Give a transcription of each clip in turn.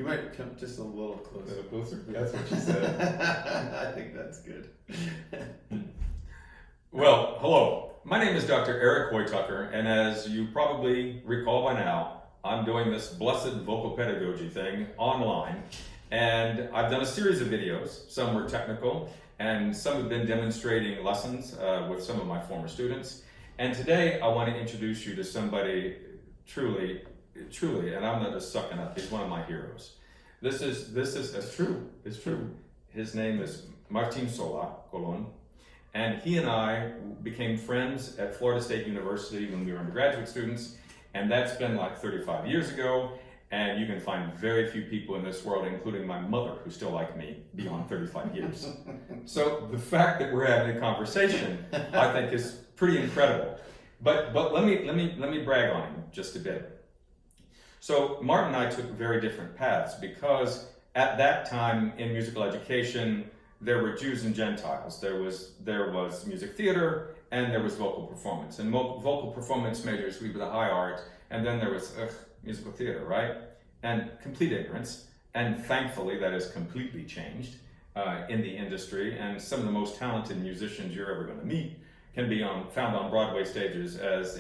You might come just a little closer. That's what she said. I think that's good. Well, hello. My name is Dr. Eric Hoytucker, and as you probably recall by now, I'm doing this blessed vocal pedagogy thing online. And I've done a series of videos. Some were technical, and some have been demonstrating lessons with some of my former students. And today I want to introduce you to somebody truly, and I'm not just sucking up, he's one of my heroes. This is it's true. His name is Martin Sola, and he and I became friends at Florida State University when we were undergraduate students, and that's been like 35 years ago. And you can find very few people in this world, including my mother, who still like me beyond 35 years. So the fact that we're having a conversation, I think, is pretty incredible. But let me brag on him just a bit. So Martin and I took very different paths because at that time in musical education, there were Jews and Gentiles. There was music theater and there was vocal performance. And vocal performance majors, we were the high art, and then there was musical theater, right? And complete ignorance. And thankfully, that has completely changed in the industry. And some of the most talented musicians you're ever going to meet can be found on Broadway stages as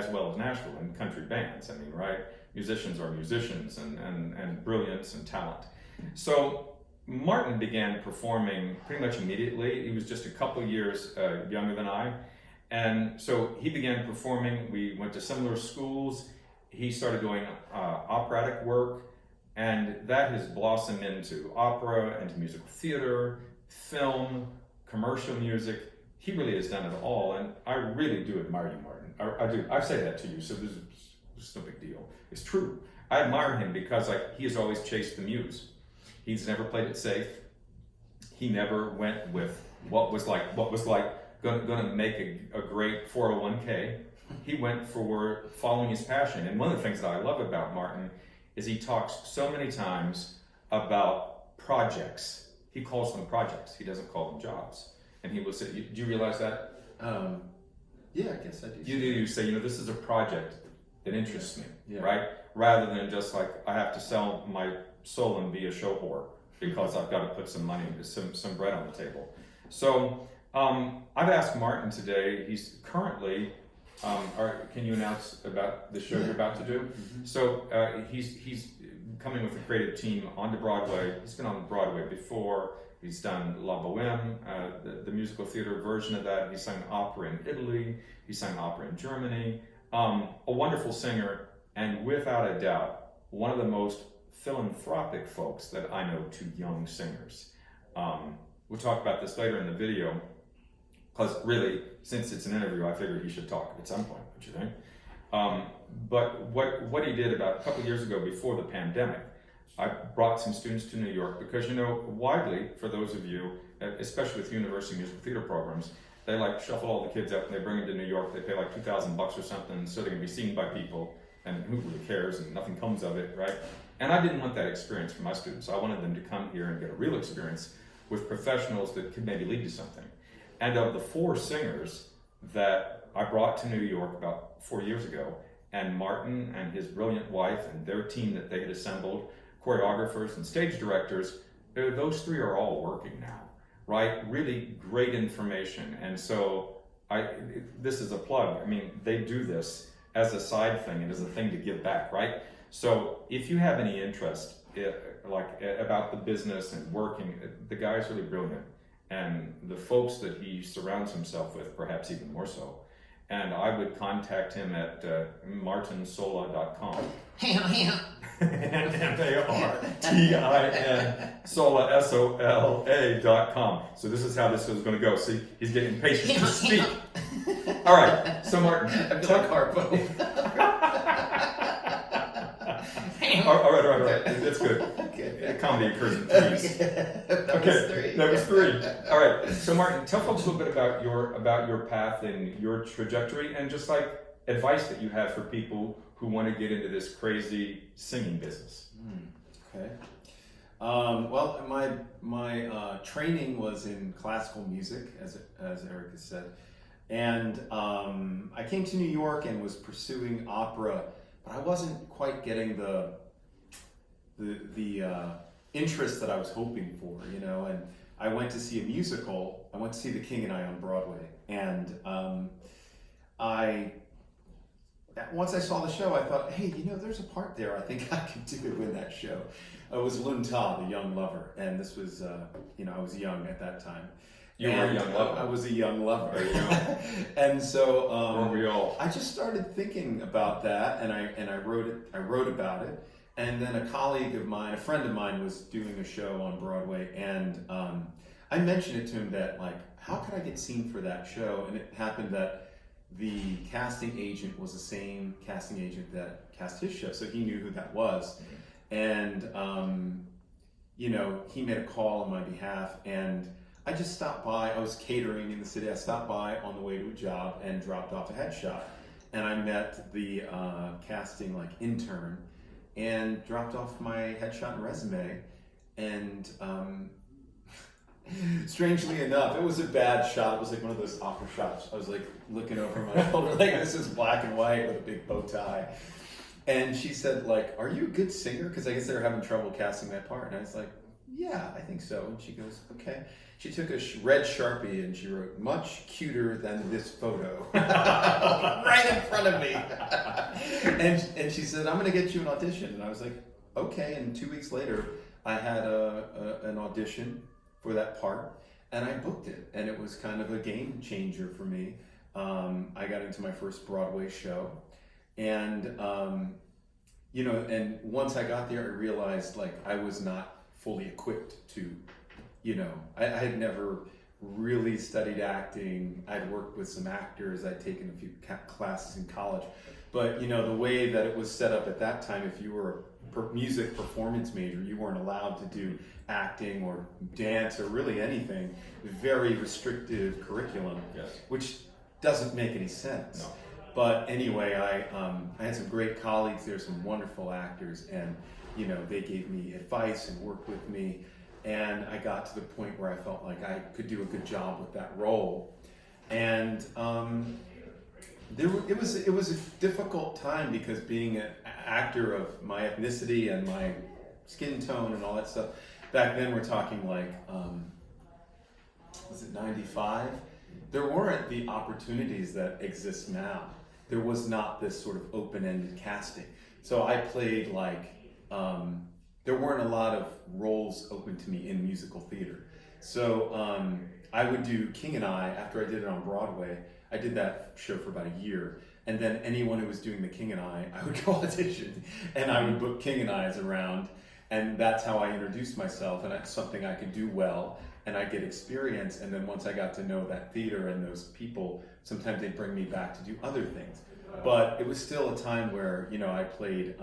well as Nashville in country bands. I mean, right? Musicians are musicians and brilliance and talent. So Martin began performing pretty much immediately. He was just a couple years younger than I. And so he began performing. We went to similar schools. He started doing operatic work, and that has blossomed into opera, into musical theater, film, commercial music. He really has done it all, and I really do admire you, Martin. I do. I've said that to you, so this is no big deal. It's true. I admire him because he has always chased the muse. He's never played it safe. He never went with what was like going to make a great 401k. He went for following his passion. And one of the things that I love about Martin is he talks so many times about projects. He calls them projects. He doesn't call them jobs. And he will say, do you realize that? Yeah, I guess I do. You say, this is a project that interests me, yeah. Right? Rather than just like, I have to sell my soul and be a show whore because I've got to put some money, some bread on the table. So I've asked Martin today, he's currently, can you announce about the show you're about to do? Mm-hmm. So he's coming with a creative team onto Broadway. He's been on Broadway before. He's done La Boheme, the musical theater version of that. He sang opera in Italy. He sang opera in Germany. A wonderful singer, and without a doubt, one of the most philanthropic folks that I know to young singers. We'll talk about this later in the video. Because really, since it's an interview, I figured he should talk at some point, don't you think? But what he did about a couple of years ago before the pandemic, I brought some students to New York because, widely, for those of you, especially with university musical theater programs, they shuffle all the kids up and they bring them to New York. They pay like $2,000 or something, so they're going to be seen by people, and who really cares, and nothing comes of it, right? And I didn't want that experience for my students. I wanted them to come here and get a real experience with professionals that could maybe lead to something. And of the 4 singers that I brought to New York about 4 years ago, and Martin and his brilliant wife and their team that they had assembled, choreographers and stage directors, those 3 are all working now, right? Really great information. And so this is a plug. I mean, they do this as a side thing and as a thing to give back, right? So if you have any interest about the business and working, the guy's really brilliant. And the folks that he surrounds himself with, perhaps even more so. And I would contact him at martinsola.com. M-A-R-T-I-N Sola, S-O-L-A.com. So this is how this is going to go. See, he's getting impatient to speak. All right, so Martin. I feel like Harpo. All right. That's good. Okay. Comedy occurs in threes. That was 3. All right. So Martin, tell folks a little bit about your path and your trajectory, and just advice that you have for people who want to get into this crazy singing business. Okay. Well, my training was in classical music, as Eric has said, and I came to New York and was pursuing opera, but I wasn't quite getting the the interest that I was hoping for, you know. And I went to see a musical. I went to see The King and I on Broadway, and once I saw the show, I thought, hey, you know, there's a part there I think I could do in that show. It was Lun Ta, the young lover, and this was, you know, I was young at that time. You were a young lover. I was a young lover, you know. And so Weren't we all? I just started thinking about that, and I wrote about it. And then a colleague of mine, a friend of mine, was doing a show on Broadway, and I mentioned it to him that, like, how could I get seen for that show? And it happened that the casting agent was the same casting agent that cast his show, so he knew who that was. And you know, he made a call on my behalf, and I just stopped by. I was catering in the city. I stopped by on the way to a job and dropped off a headshot, and I met the casting like intern and dropped off my headshot and resume. And strangely enough, it was a bad shot. It was like one of those opera shots. I was like looking over my shoulder, like this is black and white with a big bow tie. And she said, like, are you a good singer? Because I guess they were having trouble casting that part. And I was like, yeah, I think so. And she goes, okay. She took a red Sharpie and she wrote, much cuter than this photo. Right in front of me. and she said, I'm going to get you an audition. And I was like, okay. And 2 weeks later, I had an audition for that part, and I booked it, and it was kind of a game changer for me. I got into my first Broadway show, and you know, and once I got there, I realized like I was not fully equipped to, you know, I had never really studied acting. I'd worked with some actors. I'd taken a few classes in college, but you know, the way that it was set up at that time, if you were a music performance major, you weren't allowed to do acting or dance or really anything. Very restrictive curriculum, Yes. which doesn't make any sense. No. But anyway, I had some great colleagues there, some wonderful actors, and you know, they gave me advice and worked with me, and I got to the point where I felt like I could do a good job with that role. And it was a difficult time, because being an actor of my ethnicity and my skin tone and all that stuff, back then we're talking like, was it 95? There weren't the opportunities that exist now. There was not this sort of open-ended casting. So I played like, there weren't a lot of roles open to me in musical theater. So I would do King and I, after I did it on Broadway. I did that show for about a year, and then anyone who was doing the King and I would go audition, and I would book King and I's around, and that's how I introduced myself, and that's something I could do well, and I get experience. And then once I got to know that theater and those people, sometimes they'd bring me back to do other things. But it was still a time where, you know, I played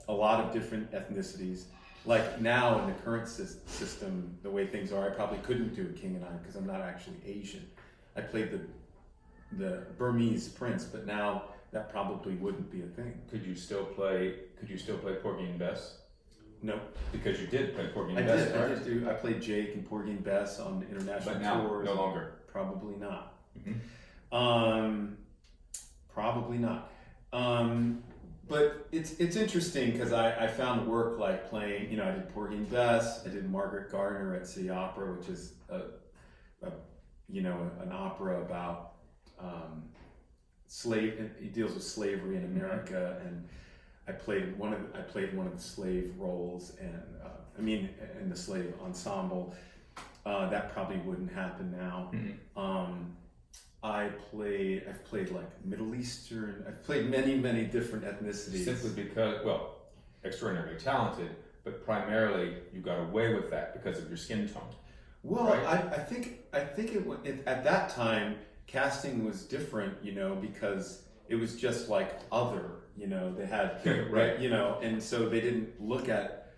a lot of different ethnicities. Like now in the current system, the way things are, I probably couldn't do King and I because I'm not actually Asian. I played the Burmese prince, but now that probably wouldn't be a thing. Could you still play Porgy and Bess? No. Because you did play Porgy and I Bess, did. correct? I played Jake and Porgy and Bess on international But now, tours. no longer. Probably not. Mm-hmm. Probably not. But it's interesting because I found work like playing, you know, I did Porgy and Bess, I did Margaret Gardner at City Opera, which is an opera about it deals with slavery in America, and I played one of the slave roles, and in the slave ensemble. That probably wouldn't happen now. Mm-hmm. I've played like Middle Eastern. I've played many different ethnicities. Simply because, well, extraordinarily talented, but primarily you got away with that because of your skin tone. Well, right? I think at that time casting was different, you know, because it was just like other, you know, they had Right. you know, and so they didn't look at,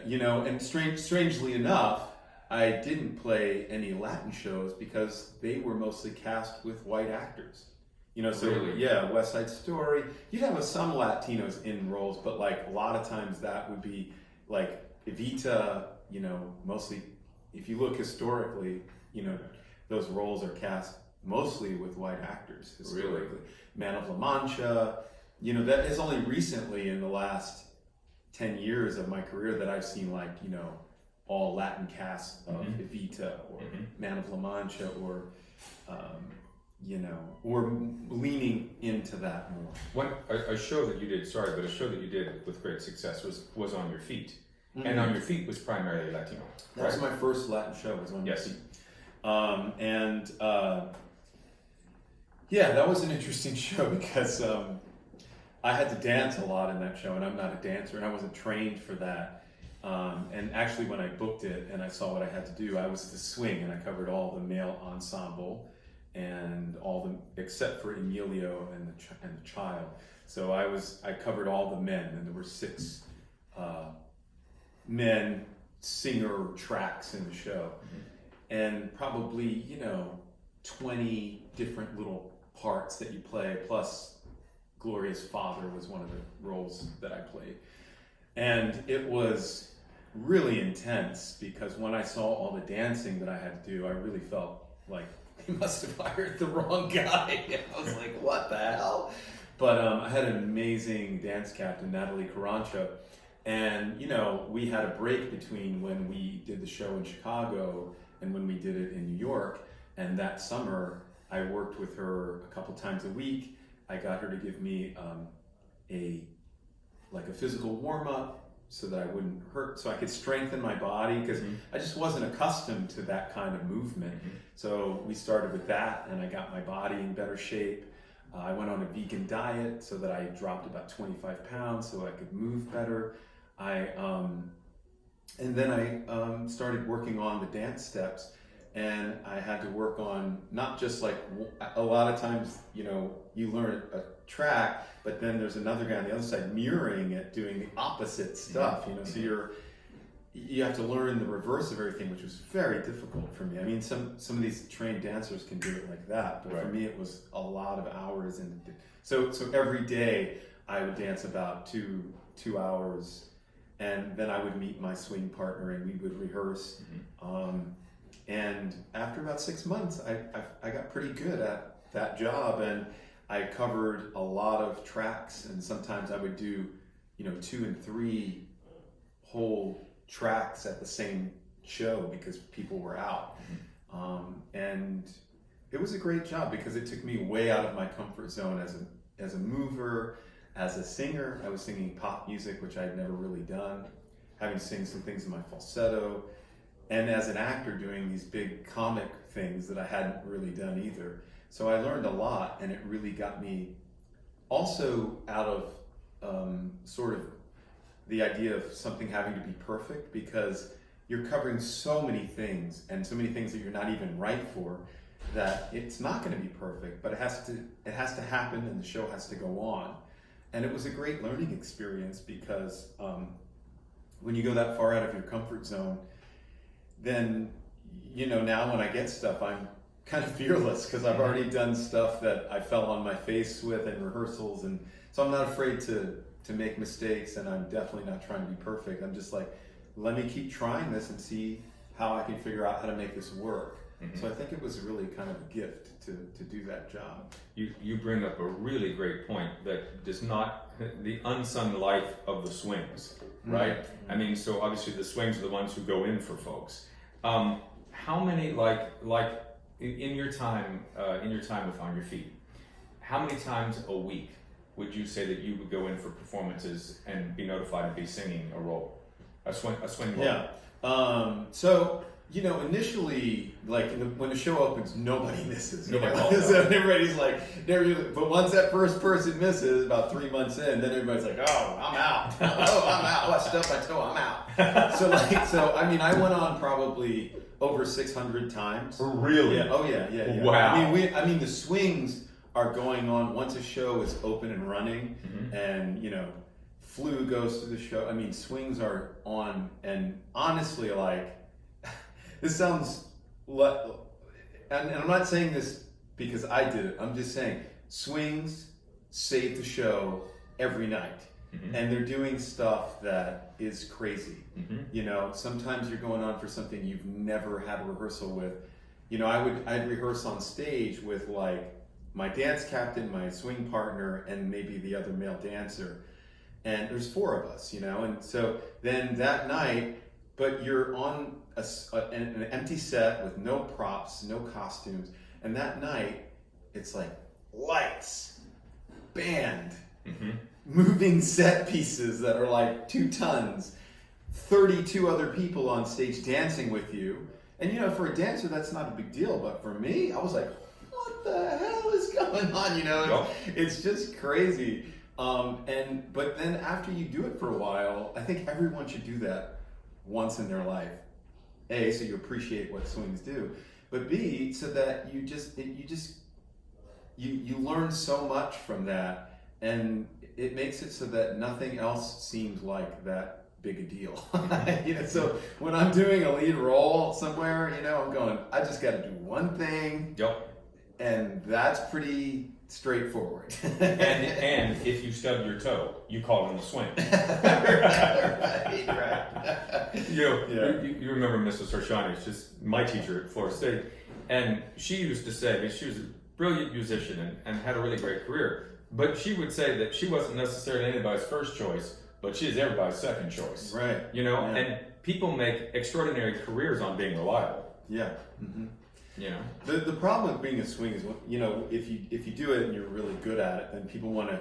you know, and strangely enough, I didn't play any Latin shows because they were mostly cast with white actors. You know, so Really? yeah, West Side Story. You'd have some Latinos in roles, but like a lot of times that would be like Evita, you know, mostly if you look historically, you know, those roles are cast mostly with white actors historically. Really? Man of La Mancha, you know, that is only recently in the last 10 years of my career that I've seen, like, you know, all Latin casts of Evita or Man of La Mancha or, you know, or leaning into that more. A show that you did, sorry, but a show that you did with great success was On Your Feet. And On Your Feet was primarily Latino. That was my first Latin show, was On Your Feet. Yeah, that was an interesting show because I had to dance a lot in that show, and I'm not a dancer, and I wasn't trained for that. And actually, when I booked it and I saw what I had to do, I was the swing, and I covered all the male ensemble and all the except for Emilio and the child. So I covered all the men, and there were 6 men singer tracks in the show, and probably, you know, 20 different little parts that you play, plus Gloria's father was one of the roles that I played. And it was really intense because when I saw all the dancing that I had to do, I really felt like they must have hired the wrong guy. I was like, what the hell? But I had an amazing dance captain, Natalie Carancho. And, you know, we had a break between when we did the show in Chicago and when we did it in New York. And that summer, I worked with her a couple times a week. I got her to give me a physical warm-up so that I wouldn't hurt, so I could strengthen my body, because I just wasn't accustomed to that kind of movement. So we started with that, and I got my body in better shape. I went on a vegan diet so that I dropped about 25 pounds so I could move better. And then I started working on the dance steps, and I had to work on not just like a lot of times, you know, you learn a track, but then there's another guy on the other side mirroring it, doing the opposite stuff, you know, so you have to learn the reverse of everything, which was very difficult for me. I mean, some of these trained dancers can do it like that, but for me it was a lot of hours. And so every day I would dance about two hours, and then I would meet my swing partner and we would rehearse. And after about 6 months, I got pretty good at that job, and I covered a lot of tracks, and sometimes I would do, you know, 2 and 3 whole tracks at the same show because people were out. And it was a great job because it took me way out of my comfort zone as a mover, as a singer. I was singing pop music, which I'd never really done, having to sing some things in my falsetto, and as an actor doing these big comic things that I hadn't really done either. So I learned a lot, and it really got me also out of sort of the idea of something having to be perfect, because you're covering so many things and so many things that you're not even right for, that it's not going to be perfect, but it has to happen, and the show has to go on. And it was a great learning experience because when you go that far out of your comfort zone, then, you know, now when I get stuff, I'm kind of fearless because I've already done stuff that I fell on my face with in rehearsals, and so I'm not afraid to make mistakes, and I'm definitely not trying to be perfect. I'm just like, let me keep trying this and see how I can figure out how to make this work. So I think it was really kind of a gift to do that job. You bring up a really great point that does not, the unsung life of the swings, right? I mean, so obviously the swings are the ones who go in for folks. How many, like in your time with On Your Feet, how many times a week would you say that you would go in for performances and be notified to be singing a role, a swing role? Yeah. So, you know, initially, like when the show opens, nobody misses. So everybody's like, but once that first person misses, about 3 months in, then everybody's like, oh, I'm out. Oh, I'm out. Oh, I stubbed my toe. I'm out. So I mean, I went on probably over 600 times. Really? Yeah. Oh, yeah. Wow. I mean, the swings are going on once a show is open and running, and, you know, Flu goes through the show. I mean, swings are on, and honestly, like, this sounds, and I'm not saying this because I did it. I'm just saying swings save the show every night, and they're doing stuff that is crazy. You know, sometimes you're going on for something you've never had a rehearsal with. You know, I'd rehearse on stage with like my dance captain, my swing partner, and maybe the other male dancer. and there's four of us, and so then that night, but you're on an empty set with no props, no costumes, and that night it's like lights, band, moving set pieces that are like 2 tons, 32 other people on stage dancing with you. And for a dancer, that's not a big deal. But for me, I was like, what the hell is going on? It's just crazy. But then after you do it for a while, I think everyone should do that once in their life. A, so you appreciate what swings do. But B, so that you learn so much from that, and it makes it so that nothing else seems like that big a deal. So when I'm doing a lead role somewhere, I'm going, I just got to do one thing. And that's pretty straightforward. and if you stub your toe, you call in the swing. right. You remember Mrs. Sarshani, she's my teacher at Florida State, and she used to say that she was a brilliant musician and had a really great career, but she would say that she wasn't necessarily anybody's first choice, but she is everybody's second choice. Right. And people make extraordinary careers on being reliable. Yeah. The problem with being a swing is, if you do it and you're really good at it, then people want to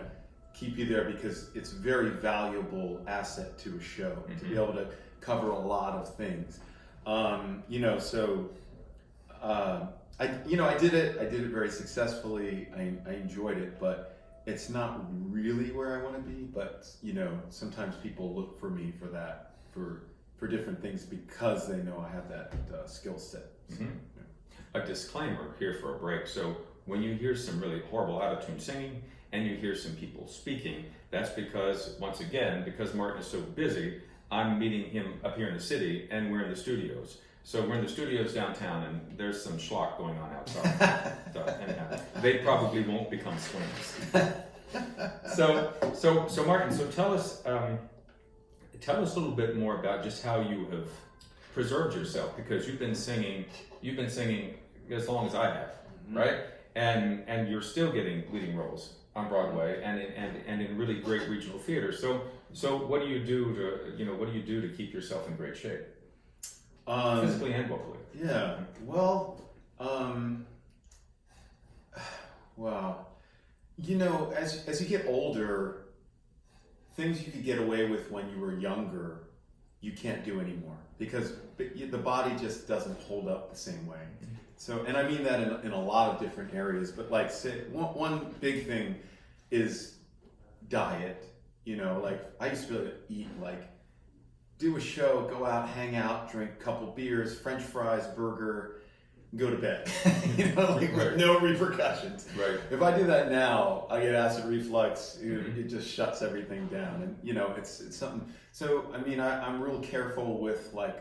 keep you there because it's a very valuable asset to a show to be able to cover a lot of things. I did it very successfully. I enjoyed it, but it's not really where I want to be. But sometimes people look for me for that, for different things, because they know I have that skill set. A disclaimer here for a break. So when you hear some really horrible out-of-tune singing and you hear some people speaking, that's because, once again, because Martin is so busy, I'm meeting him up here in the city and we're in the studios. So we're in the studios downtown and there's some schlock going on outside. So anyhow, they probably won't become swingers. So Martin, so tell us a little bit more about just how you have preserved yourself, because you've been singing as long as I have, right? And you're still getting leading roles on Broadway and in really great regional theater. So what do you do to keep yourself in great shape? Physically and vocally. Yeah. Well, wow. As you get older, things you could get away with when you were younger, you can't do anymore, because the body just doesn't hold up the same way. So, and I mean that in a lot of different areas, but like, say, one big thing is diet. Like I used to be able to eat, like, do a show, go out, hang out, drink a couple beers, French fries, burger, go to bed. With no repercussions. Right. If I do that now, I get acid reflux. It just shuts everything down, and it's something. So I mean, I'm real careful with my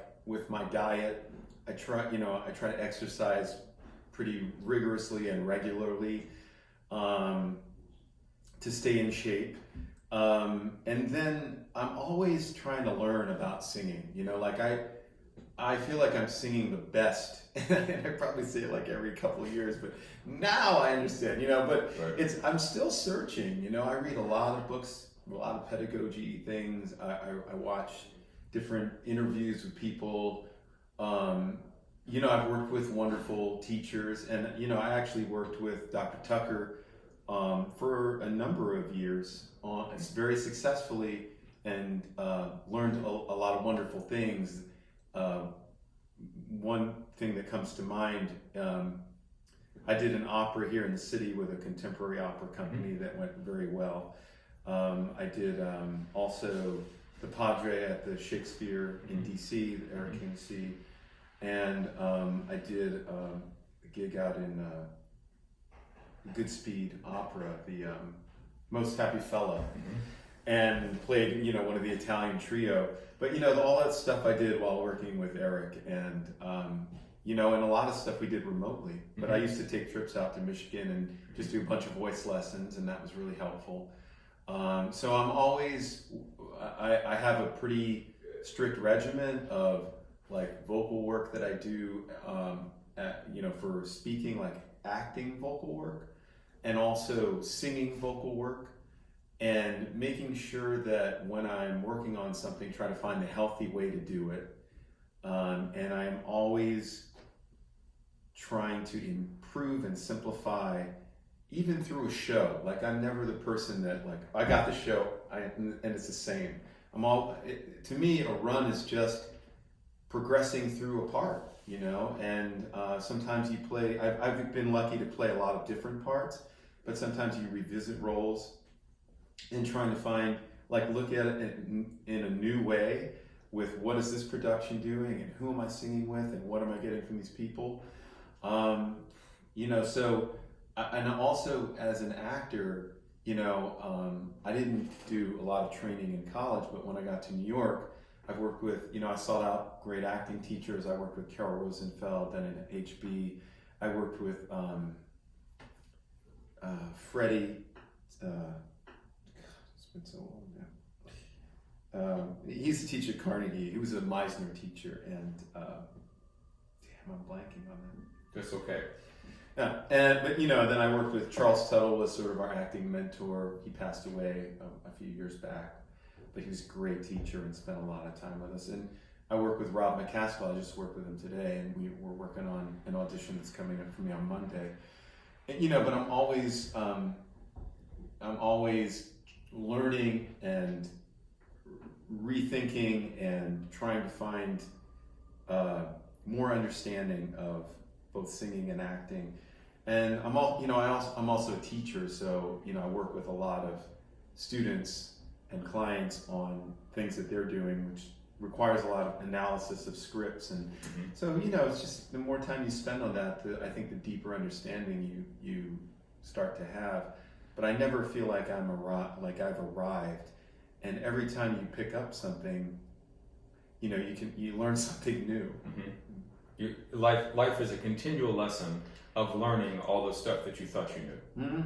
diet. I try to exercise pretty rigorously and regularly to stay in shape. And then I'm always trying to learn about singing. I feel like I'm singing the best, and I probably say it like every couple of years, but now I understand, but right. I'm still searching, I read a lot of books, a lot of pedagogy things. I watch different interviews with people. I've worked with wonderful teachers, and, I actually worked with Dr. Tucker for a number of years very successfully, and learned a lot of wonderful things. One thing that comes to mind, I did an opera here in the city with a contemporary opera company that went very well. I did also the Padre at the Shakespeare in DC, that Eric came to see, and I did a gig out in Goodspeed Opera, the Most Happy Fella, and played one of the Italian trio. But all that stuff I did while working with Eric, and and a lot of stuff we did remotely. But I used to take trips out to Michigan and just do a bunch of voice lessons, and that was really helpful. So I'm always, I have a pretty strict regimen of like vocal work that I do, for speaking, like acting vocal work, and also singing vocal work. and making sure that when I'm working on something, try to find the healthy way to do it. And I'm always trying to improve and simplify, even through a show. Like, I'm never the person that, like, I got the show, and it's the same. To me, a run is just progressing through a part, you know. And sometimes you play. I've been lucky to play a lot of different parts, but sometimes you revisit roles and trying to find, like, look at it in a new way, with what is this production doing, and who am I singing with, and what am I getting from these people. You know, so, and also as an actor, you know, I didn't do a lot of training in college, but when I got to New York, I've worked with, you know, I sought out great acting teachers. I worked with Carol Rosenfeld, then in HB. I worked with Freddie. It's been so long now. He used to teach at Carnegie. He was a Meisner teacher, and damn, I'm blanking on that. That's okay. Yeah, but you know, then I worked with Charles Tuttle, was sort of our acting mentor. He passed away a few years back, but he was a great teacher and spent a lot of time with us. And I work with Rob McCaskill. I just worked with him today, and we're working on an audition that's coming up for me on Monday. And, you know, but I'm always learning and rethinking and trying to find more understanding of both singing and acting. And I'm also a teacher, so, you know, I work with a lot of students and clients on things that they're doing, which requires a lot of analysis of scripts. And so, you know, it's just the more time you spend on that, I think the deeper understanding you start to have. But I never feel like I've arrived. And every time you pick up something, you know, you learn something new. Life is a continual lesson of learning all the stuff that you thought you knew,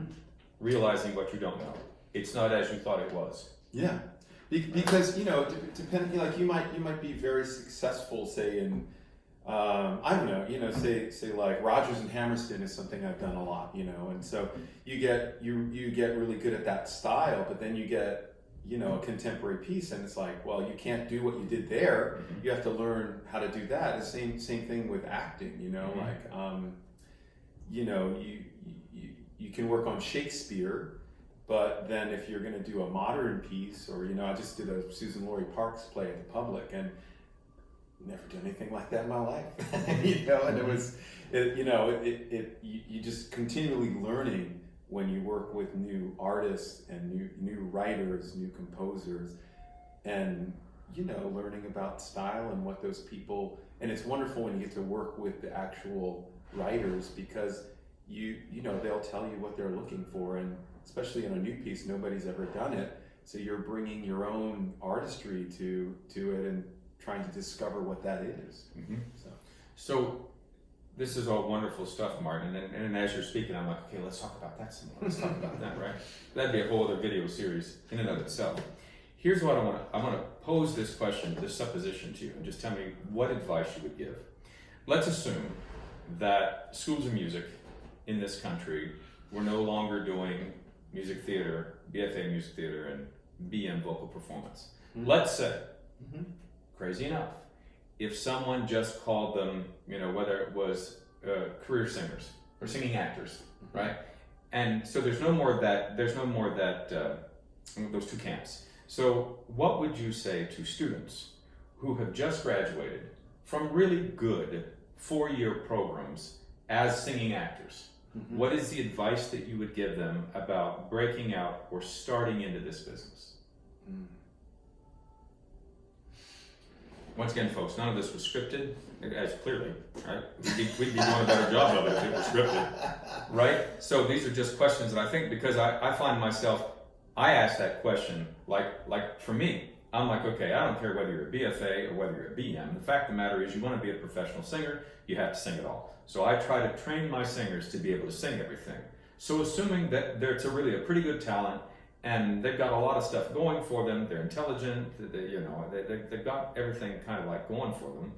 realizing what you don't know. It's not as you thought it was. Yeah, because, you know, depending, like, you might be very successful, say in I don't know, you know, say like Rodgers and Hammerstein is something I've done a lot, you know, and so you get really good at that style, but then you get, you know, a contemporary piece, and it's like, well, you can't do what you did there. You have to learn how to do that. The same thing with acting, you know, like, you know, you can work on Shakespeare, but then if you're going to do a modern piece, or, you know, I just did a Susan Laurie Parks play at the Public, and never done anything like that in my life, you know, and you just continually learning when you work with new artists and new writers, new composers, and, you know, learning about style and what those people, and it's wonderful when you get to work with the actual writers, because you know, they'll tell you what they're looking for, and especially in a new piece, nobody's ever done it, so you're bringing your own artistry to it and trying to discover what that is. So this is all wonderful stuff, Martin, and as you're speaking, I'm like, okay, let's talk about that some more. Let's talk about that, right? That'd be a whole other video series in and of itself. Here's what I want to pose this question, this supposition to you, and just tell me what advice you would give. Let's assume that schools of music in this country were no longer doing music theater, BFA music theater, and BM vocal performance. Let's say, crazy enough, if someone just called them, you know, whether it was career singers or singing actors, right? And so there's no more of that, those two camps. So what would you say to students who have just graduated from really good 4-year programs as singing actors? What is the advice that you would give them about breaking out or starting into this business? Once again, folks, none of this was scripted, as clearly, right? We'd be doing a better job of it if it was scripted, right? So these are just questions that I think, because I find myself, I ask that question, like for me, I'm like, okay, I don't care whether you're a BFA or whether you're a BM. The fact of the matter is, you want to be a professional singer, you have to sing it all. So I try to train my singers to be able to sing everything. So assuming that it's really a pretty good talent, and they've got a lot of stuff going for them, they're intelligent, they've got everything kind of like going for them,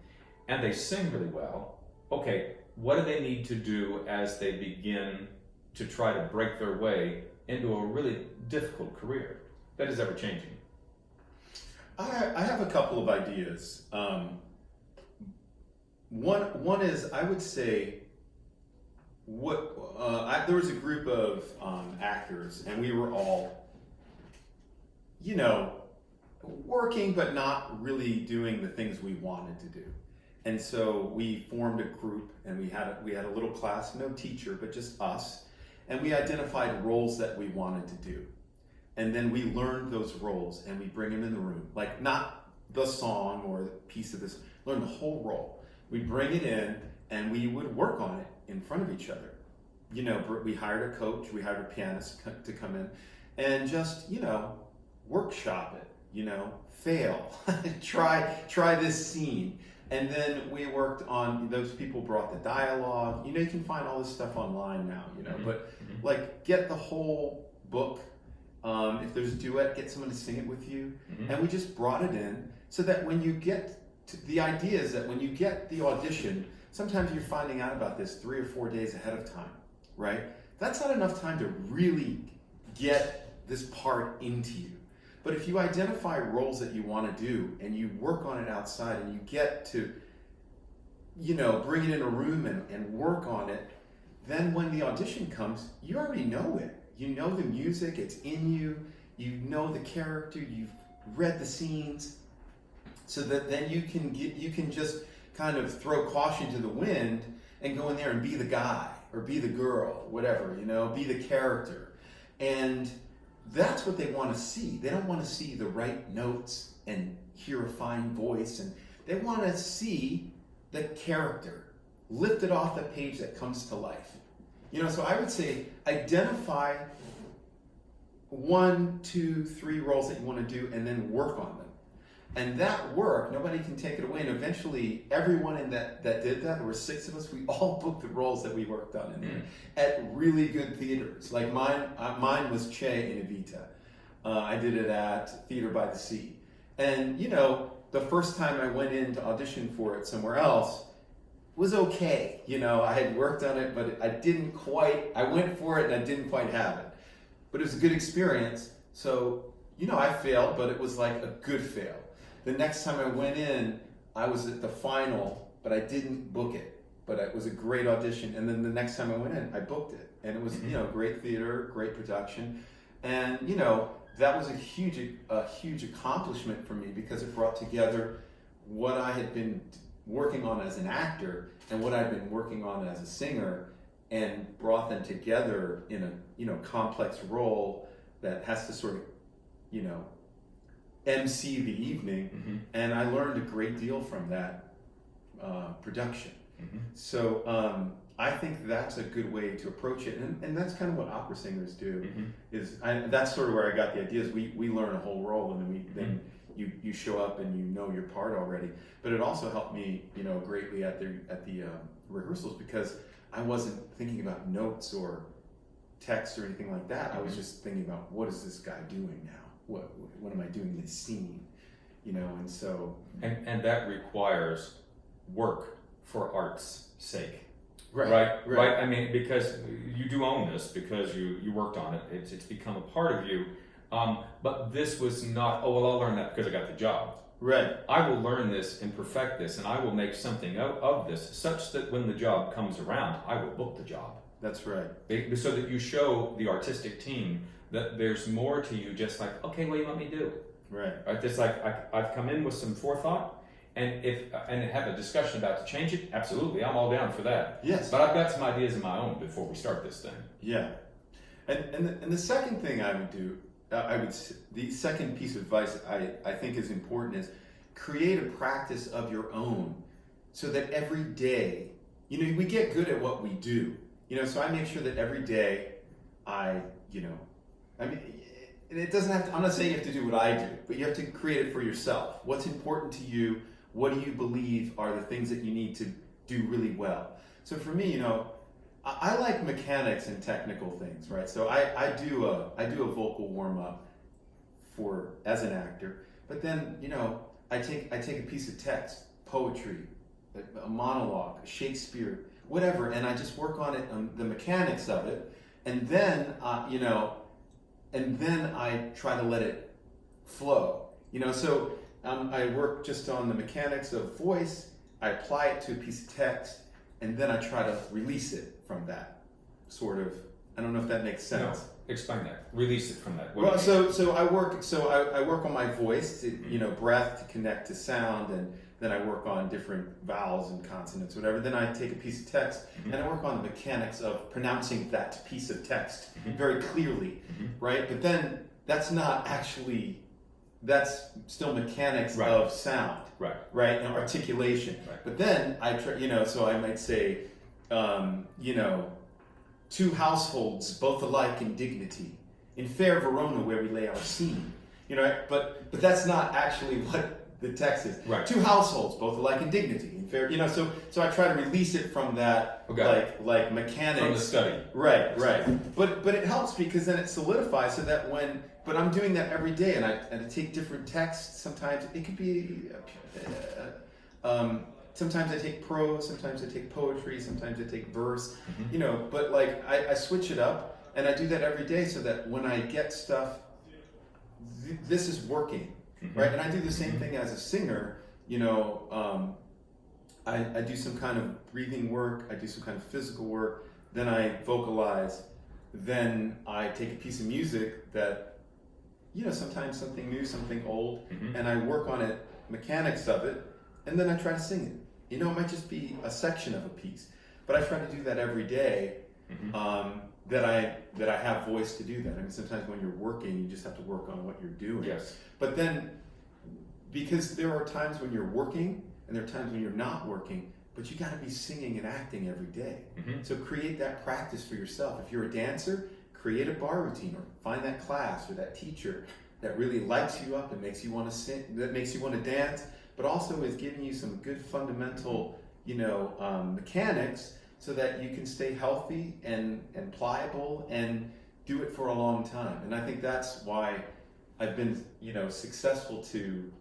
and they sing really well, okay, what do they need to do as they begin to try to break their way into a really difficult career that is ever changing? I have a couple of ideas. One is, I would say, there was a group of actors, and we were all, working but not really doing the things we wanted to do. And so we formed a group, and we had a little class, no teacher, but just us, and we identified roles that we wanted to do. And then we learned those roles, and we bring them in the room, like not the song or the piece of this, learn the whole role. We bring it in, and we would work on it in front of each other. We hired a coach, we hired a pianist to come in, and just, workshop it, fail, try this scene. And then we worked on, those people brought the dialogue. You can find all this stuff online now, but like get the whole book. If there's a duet, get someone to sing it with you. And we just brought it in so that when you get to, the idea is that when you get the audition, sometimes you're finding out about this 3 or 4 days ahead of time, right? That's not enough time to really get this part into you. But if you identify roles that you want to do and you work on it outside and you get to, bring it in a room and work on it, then when the audition comes, you already know it. You know the music, it's in you, you know the character, you've read the scenes, so that then you can just kind of throw caution to the wind and go in there and be the guy or be the girl, whatever, be the character. And that's what they want to see. They don't want to see the right notes and hear a fine voice, and they want to see the character lifted off the page that comes to life. So I would say identify 1, 2, 3 roles that you want to do and then work on them. And that work, nobody can take it away. And eventually, everyone in that did that, there were 6 of us, we all booked the roles that we worked on in there at really good theaters. Like mine was Che in Evita. I did it at Theater by the Sea. And, the first time I went in to audition for it somewhere else, was okay. I had worked on it, but I went for it and I didn't quite have it. But it was a good experience. So, I failed, but it was like a good fail. The next time I went in, I was at the final, but I didn't book it. But it was a great audition. And then the next time I went in, I booked it. And it was, great theater, great production. And, that was a huge accomplishment for me because it brought together what I had been working on as an actor and what I've been working on as a singer, and brought them together in a complex role that has to sort of MC the evening. And I learned a great deal from that production. So I think that's a good way to approach it, and that's kind of what opera singers do. That's sort of where I got the ideas. We learn a whole role, and then you show up and you know your part already. But it also helped me, greatly at the rehearsals, because I wasn't thinking about notes or text or anything like that. I was just thinking about, what is this guy doing now? What am I doing in this scene? And so and that requires work for art's sake. Right. I mean, because you do own this, because you worked on it. It's become a part of you. But this was not, I'll learn that because I got the job. Right. I will learn this and perfect this, and I will make something out of this, such that when the job comes around, I will book the job. That's right. So that you show the artistic team that there's more to you, just like, okay, what do you want me to do? Right. It's like I've come in with some forethought, and have a discussion about to change it. Absolutely, I'm all down for that. Yes. But I've got some ideas of my own before we start this thing. Yeah. And the second thing I would do, the second piece of advice I think is important is create a practice of your own, so that every day, we get good at what we do. So I make sure that every day it doesn't have to, I'm not saying you have to do what I do, but you have to create it for yourself. What's important to you? What do you believe are the things that you need to do really well? So for me, I like mechanics and technical things, right? So I do a vocal warm up as an actor, but then I take a piece of text, poetry, a monologue, Shakespeare, whatever, and I just work on it, on the mechanics of it, and then and then I try to let it flow. So I work just on the mechanics of voice. I apply it to a piece of text, and then I try to release it from that sort of. I don't know if that makes sense. No, explain that. Release it from that. Well, so I work on my voice, to, breath to connect to sound, and then I work on different vowels and consonants, whatever. Then I take a piece of text and I work on the mechanics of pronouncing that piece of text very clearly, right? But then that's not actually. That's still mechanics of sound, right, and articulation. Right. But then I try, so I might say, two households, both alike in dignity, in fair Verona where we lay our scene. But that's not actually what the text is. Right. Two households, both alike in dignity, in fair. So I try to release it from that, like mechanics. From the study. Right. But it helps because then it solidifies so that but I'm doing that every day, and I take different texts. Sometimes it could be. Sometimes I take prose, sometimes I take poetry, sometimes I take verse, but like I switch it up, and I do that every day so that when I get stuff, this is working, right? And I do the same thing as a singer, I do some kind of breathing work, I do some kind of physical work, then I vocalize, then I take a piece of music that, sometimes something new, something old, and I work on it, mechanics of it, and then I try to sing it. It might just be a section of a piece, but I try to do that every day. That I have voice to do that. I mean, sometimes when you're working, you just have to work on what you're doing. Yes. But then, because there are times when you're working and there are times when you're not working, but you got to be singing and acting every day. So create that practice for yourself. If you're a dancer, create a bar routine, or find that class or that teacher that really lights you up and makes you want to sing, that makes you want to dance, but also is giving you some good fundamental, mechanics so that you can stay healthy and pliable and do it for a long time. And I think that's why I've been, successful to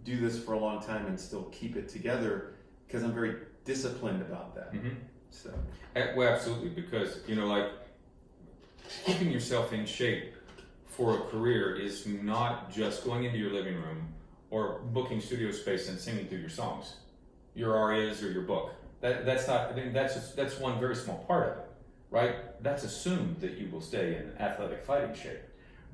do this for a long time and still keep it together, because I'm very disciplined about that. So. Well, absolutely, because, like keeping yourself in shape for a career is not just going into your living room or booking studio space and singing through your songs, your arias or your book. That's not. I mean, that's one very small part of it, right? That's assumed that you will stay in athletic fighting shape,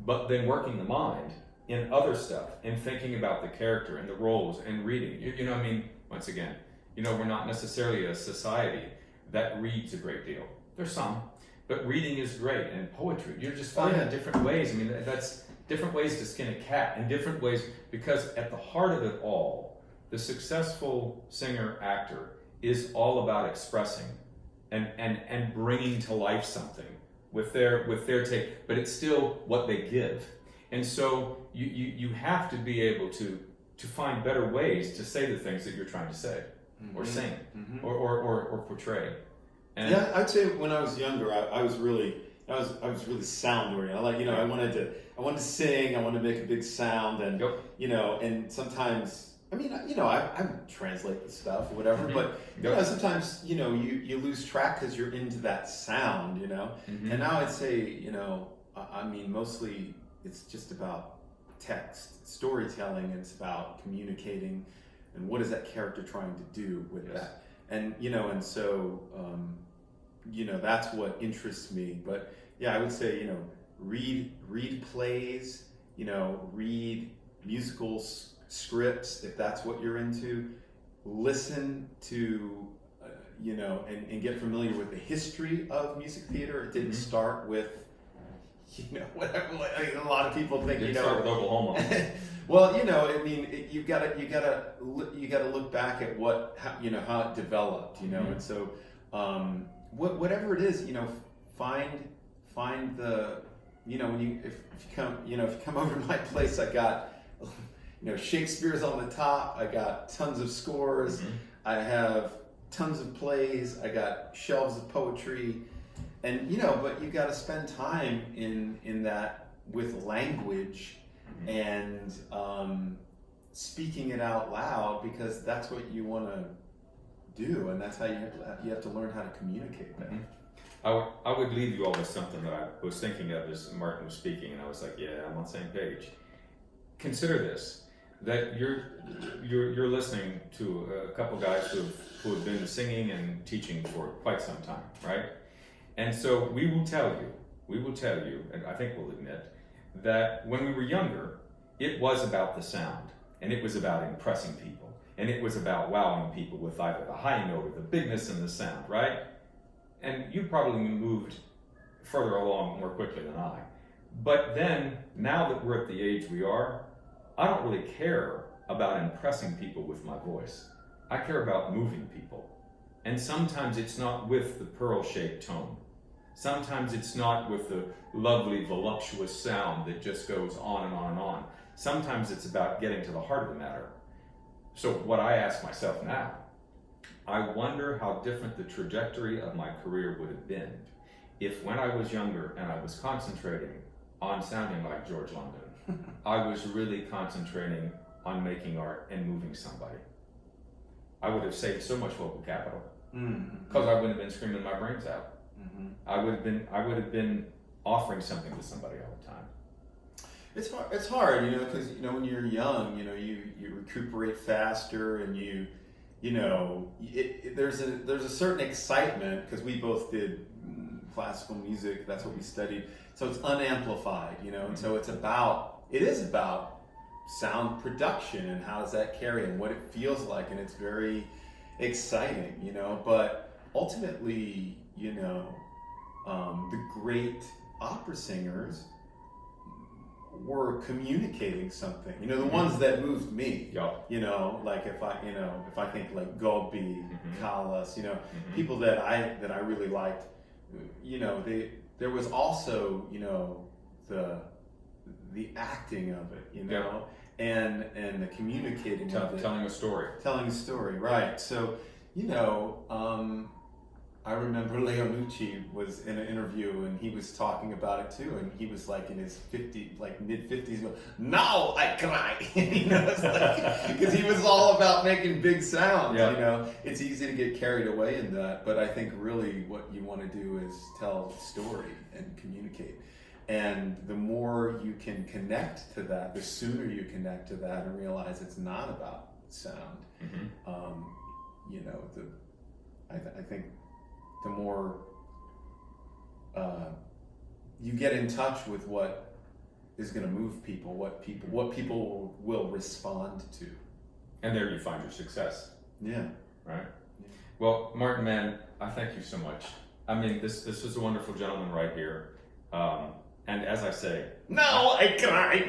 but then working the mind in other stuff and thinking about the character and the roles and reading. I mean, once again, we're not necessarily a society that reads a great deal. There's some, but reading is great, and poetry. You're just finding different ways. I mean, that's different ways to skin a cat, and different ways, because at the heart of it all, the successful singer-actor is all about expressing and bringing to life something with their take, but it's still what they give. And so you have to be able to find better ways to say the things that you're trying to say, or sing, or portray. And I'd say when I was younger, I was really sound oriented. I wanted to sing, I wanted to make a big sound, and and sometimes, I would translate the stuff or whatever, but sometimes you lose track because you're into that sound, And now I'd say, mostly it's just about text, storytelling. It's about communicating, and what is that character trying to do with that, and and so that's what interests me. But I would say read plays, read musical scripts if that's what you're into. Listen to and get familiar with the history of music theater. It didn't start with whatever. A lot of people think start with Oklahoma. Well, you gotta look back at how it developed, and so whatever it is, find the if you come over to my place, I got Shakespeare's on the top. I got tons of scores. I have tons of plays. I got shelves of poetry, and but you got to spend time in that with language and speaking it out loud, because that's what you want to do, and that's how you have to learn how to communicate that. I would leave you all with something that I was thinking of as Martin was speaking, and I was like, yeah, I'm on the same page. Consider this, that you're listening to a couple guys who have been singing and teaching for quite some time, right? And so we will tell you, and I think we'll admit, that when we were younger, it was about the sound, and it was about impressing people, and it was about wowing people with either the high note or the bigness in the sound, right? And you probably moved further along more quickly than I. But then, now that we're at the age we are, I don't really care about impressing people with my voice. I care about moving people. And sometimes it's not with the pearl-shaped tone. Sometimes it's not with the lovely, voluptuous sound that just goes on and on and on. Sometimes it's about getting to the heart of the matter. So what I ask myself now, I wonder how different the trajectory of my career would have been if when I was younger and I was concentrating on sounding like George London, I was really concentrating on making art and moving somebody. I would have saved so much vocal capital because I wouldn't have been screaming my brains out. I would have been offering something to somebody all the time. It's hard, because when you're young, you recuperate faster, and there's a certain excitement because we both did classical music. That's what we studied. So it's unamplified, and so it is about sound production and how does that carry and what it feels like, and it's very exciting, but ultimately, the great opera singers were communicating something, the ones that moved me, like if I think like Gobi, Callas, people that I really liked, there was also, the acting of it, and the communicating of it. Telling a story. Right. So, I remember Leonucci was in an interview and he was talking about it too, and he was like in his mid-50s, now I cry, because he was all about making big sounds, It's easy to get carried away in that, but I think really what you want to do is tell a story and communicate. And the more you can connect to that, the sooner you connect to that and realize it's not about sound, I think the more you get in touch with what is going to move people, what people will respond to, and there you find your success. Yeah. Right. Yeah. Well, Martin, man, I thank you so much. I mean, this is a wonderful gentleman right here, and as I say, no, I cry.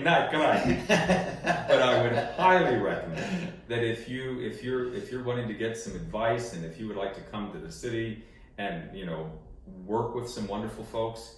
But I would highly recommend that if you're wanting to get some advice, and if you would like to come to the city and work with some wonderful folks,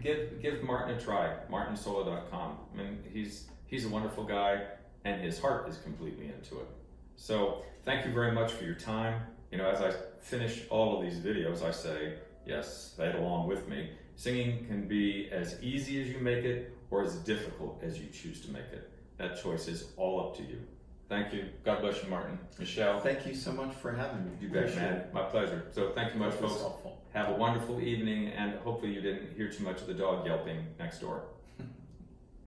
give Martin a try. martinsola.com. I mean, he's a wonderful guy, and his heart is completely into it. So thank you very much for your time. As I finish all of these videos, I say, yes, play it along with me. Singing can be as easy as you make it, or as difficult as you choose to make it. That choice is all up to you. Thank you. God bless you, Martin. Michelle. Thank you so much for having me. You bet, man. My pleasure. So thank you much, folks. Helpful. Have a wonderful evening, and hopefully you didn't hear too much of the dog yelping next door.